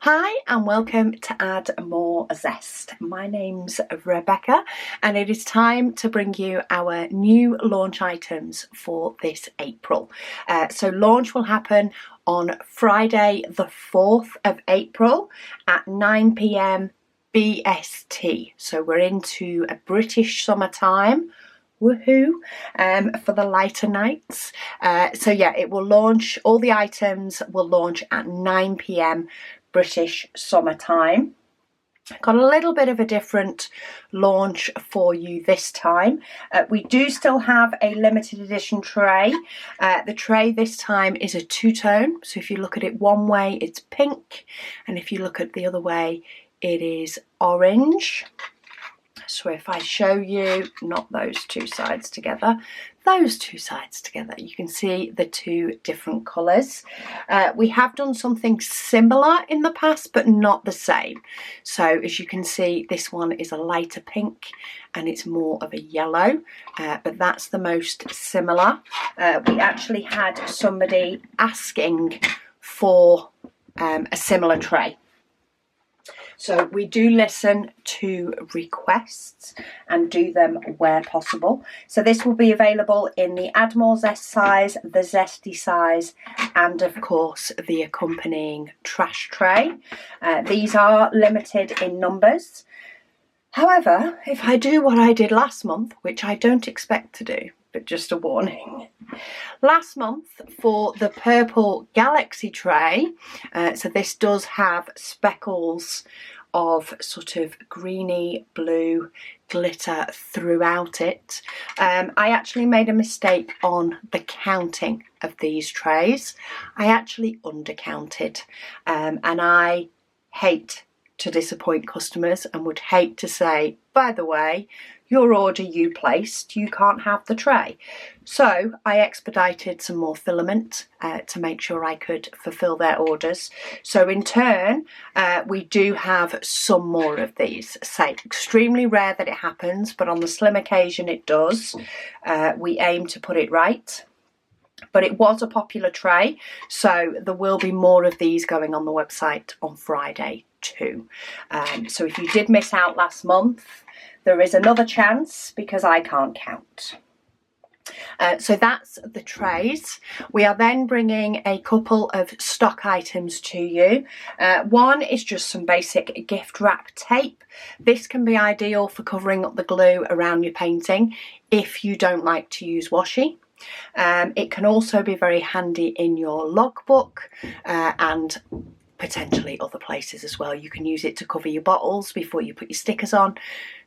Hi and welcome to Add More Zest. My name's Rebecca and it is time to bring you our new launch items for this April. So launch will happen on Friday the 4th of April at 9 p.m. BST. So we're into a British summertime. Woohoo, for the lighter nights. So yeah, it will launch, all the items will launch at 9 p.m. British summertime. Got a little bit of a different launch for you this time. We do still have a limited edition tray. The tray this time is a two-tone. So if you look at it one way, it's pink. And if you look at the other way, it is orange. So if I show you, not those two sides together, those two sides together, you can see the two different colours. We have done something similar in the past, but not the same. So as you can see, this one is a lighter pink and it's more of a yellow, but that's the most similar. We actually had somebody asking for a similar tray. So we do listen to requests and do them where possible. So this will be available in the Add More Zest size, the Zesty size, and of course the accompanying trash tray. These are limited in numbers. However, if I do what I did last month, which I don't expect to do, but just a warning. Last month for the purple Galaxy tray, so this does have speckles of sort of greeny blue glitter throughout it. I actually made a mistake on the counting of these trays. I actually undercounted, and I hate to disappoint customers and would hate to say, by the way, your order you placed, you can't have the tray. So I expedited some more filament to make sure I could fulfill their orders. So in turn, we do have some more of these. Say, extremely rare that it happens, but on the slim occasion it does. We aim to put it right. But it was a popular tray, so there will be more of these going on the website on Friday too. So if you did miss out last month, there is another chance because I can't count. So that's the trays. We are then bringing a couple of stock items to you. One is just some basic gift wrap tape. This can be ideal for covering up the glue around your painting if you don't like to use washi. It can also be very handy in your logbook and potentially other places as well. You can use it to cover your bottles before you put your stickers on.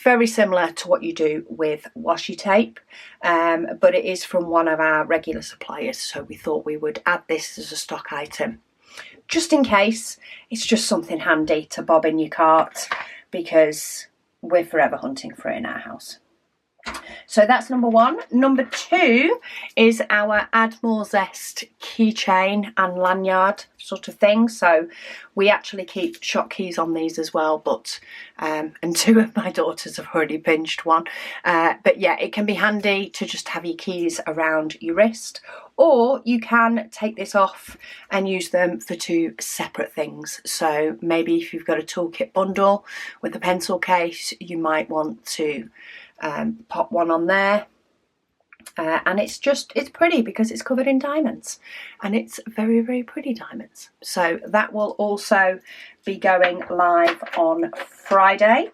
Very similar to what you do with washi tape, but it is from one of our regular suppliers, so we thought we would add this as a stock item. Just in case, it's just something handy to bob in your cart because we're forever hunting for it in our house. So that's number one. Number two is our Add More Zest keychain and lanyard sort of thing. So we actually keep shot keys on these as well, but and two of my daughters have already pinched one. But yeah, it can be handy to just have your keys around your wrist, or you can take this off and use them for two separate things. So maybe if you've got a toolkit bundle with a pencil case, you might want to pop one on there, and it's pretty because it's covered in diamonds, and it's very, very pretty diamonds. So that will also be going live on Friday.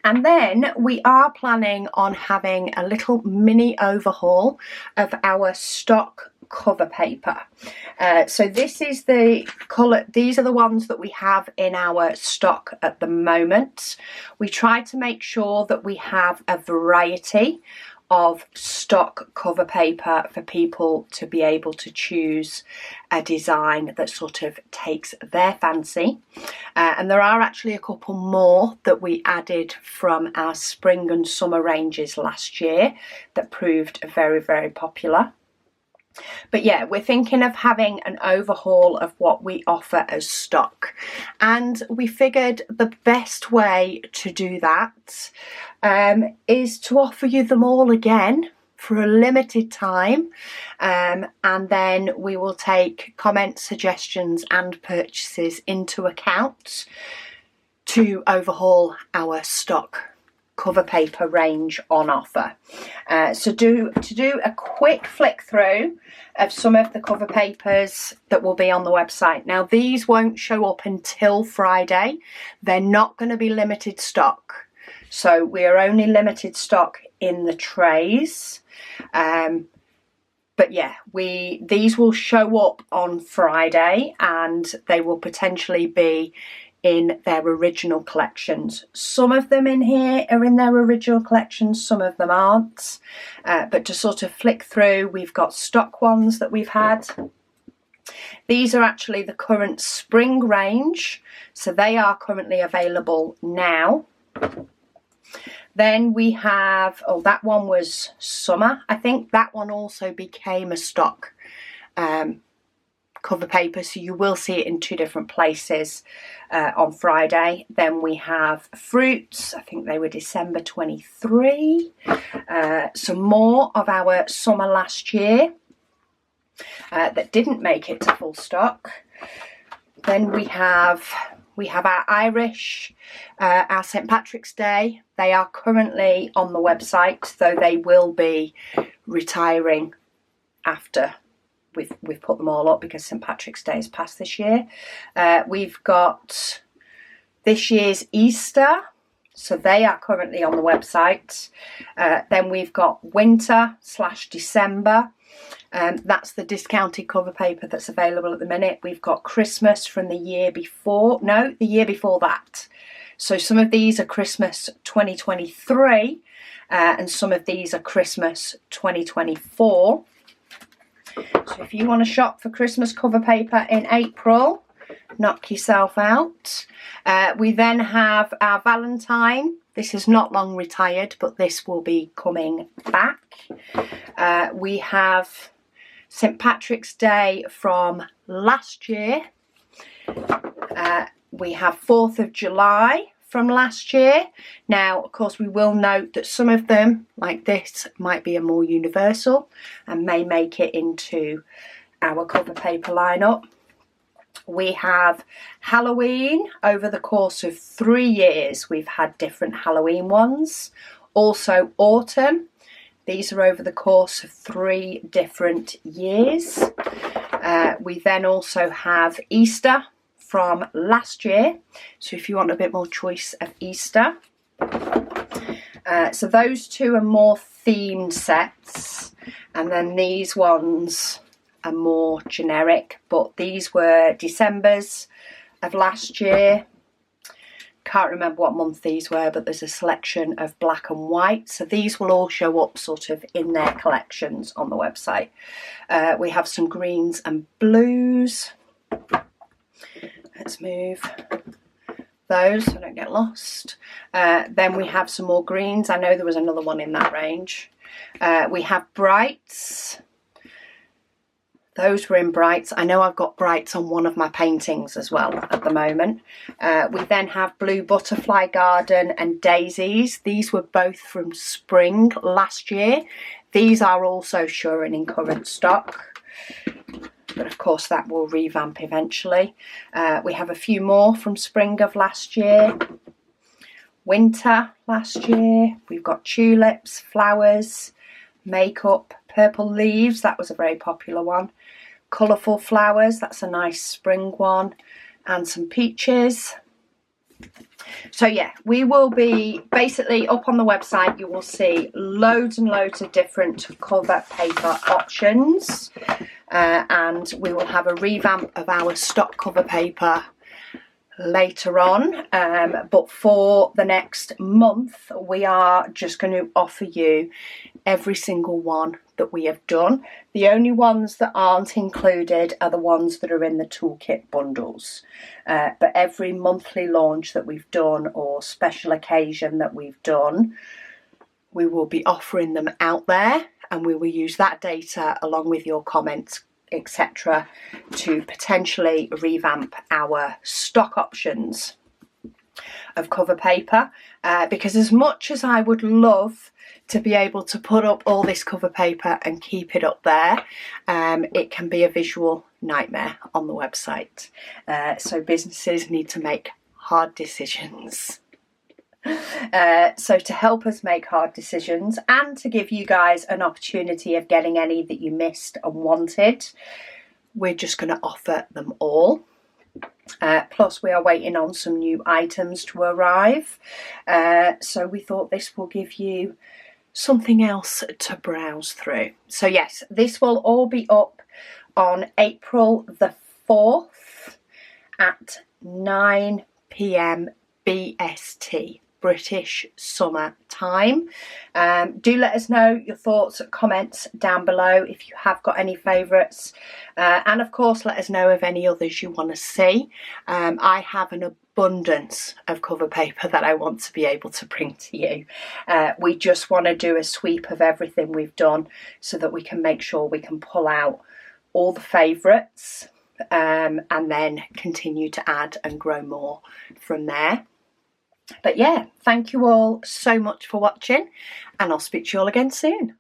And then we are planning on having a little mini overhaul of our stock cover paper. So this is the colour, these are the ones that we have in our stock at the moment. We try to make sure that we have a variety of stock cover paper for people to be able to choose a design that sort of takes their fancy. And there are actually a couple more that we added from our spring and summer ranges last year that proved very, very popular. But yeah, we're thinking of having an overhaul of what we offer as stock, and we figured the best way to do that is to offer you them all again for a limited time, and then we will take comments, suggestions and purchases into account to overhaul our stock cover paper range on offer. So to do a quick flick through of some of the cover papers that will be on the website. Now these won't show up until Friday. They're not going to be limited stock. So we are only limited stock in the trays. But yeah, these will show up on Friday and they will potentially be in their original collections. Some of them in here are in their original collections, some of them aren't. But to sort of flick through, we've got stock ones that we've had. These are actually the current spring range, so they are currently available now. Then we have, oh, that one was summer. I think that one also became a stock cover paper, so you will see it in two different places on Friday. Then we have fruits. I think they were December 23. Some more of our summer last year that didn't make it to full stock. Then we have our Irish, our St. Patrick's Day. They are currently on the website, though they will be retiring after we've put them all up because St. Patrick's Day is past this year. We've got this year's Easter, so they are currently on the website. Then we've got winter/December. That's the discounted cover paper that's available at the minute. We've got Christmas from the year before. No, the year before that. So some of these are Christmas 2023 and some of these are Christmas 2024. So if you want to shop for Christmas cover paper in April, knock yourself out. We then have our Valentine. This is not long retired, but this will be coming back. We have St. Patrick's Day from last year. We have 4th of July from last year. Now, of course, we will note that some of them, like this, might be a more universal and may make it into our cover paper lineup. We have Halloween. Over the course of 3 years, we've had different Halloween ones. Also autumn. These are over the course of 3 different years. We then also have Easter from last year. So if you want a bit more choice of Easter. So those two are more themed sets. And then these ones are more generic. But these were December's of last year. Can't remember what month these were, but there's a selection of black and white. So these will all show up sort of in their collections on the website. We have some greens and blues. Let's move those so I don't get lost. Then we have some more greens. I know there was another one in that range. We have brights. Those were in brights. I know I've got brights on one of my paintings as well at the moment. We then have blue butterfly garden and daisies. These were both from spring last year. These are also sure and in current stock. But of course that will revamp eventually. We have a few more from spring of last year. Winter last year. We've got tulips, flowers, makeup, purple leaves. That was a very popular one. Colourful flowers. That's a nice spring one. And some peaches. So yeah, we will be basically up on the website. You will see loads and loads of different cover paper options. And we will have a revamp of our stock cover paper later on. But for the next month, we are just going to offer you every single one that we have done. The only ones that aren't included are the ones that are in the toolkit bundles. But every monthly launch that we've done or special occasion that we've done, we will be offering them out there, and we will use that data along with your comments, etc., to potentially revamp our stock options. of cover paper, because as much as I would love to be able to put up all this cover paper and keep it up there, it can be a visual nightmare on the website. So businesses need to make hard decisions. So to help us make hard decisions and to give you guys an opportunity of getting any that you missed and wanted, we're just going to offer them all. Plus we are waiting on some new items to arrive, so we thought this will give you something else to browse through. So yes, this will all be up on April the 4th at 9 p.m. BST, British Summer Time. Do let us know your thoughts, comments down below if you have got any favourites, and of course let us know of any others you want to see. I have an abundance of cover paper that I want to be able to bring to you. We just want to do a sweep of everything we've done so that we can make sure we can pull out all the favourites, and then continue to add and grow more from there. But yeah, thank you all so much for watching, and I'll speak to you all again soon.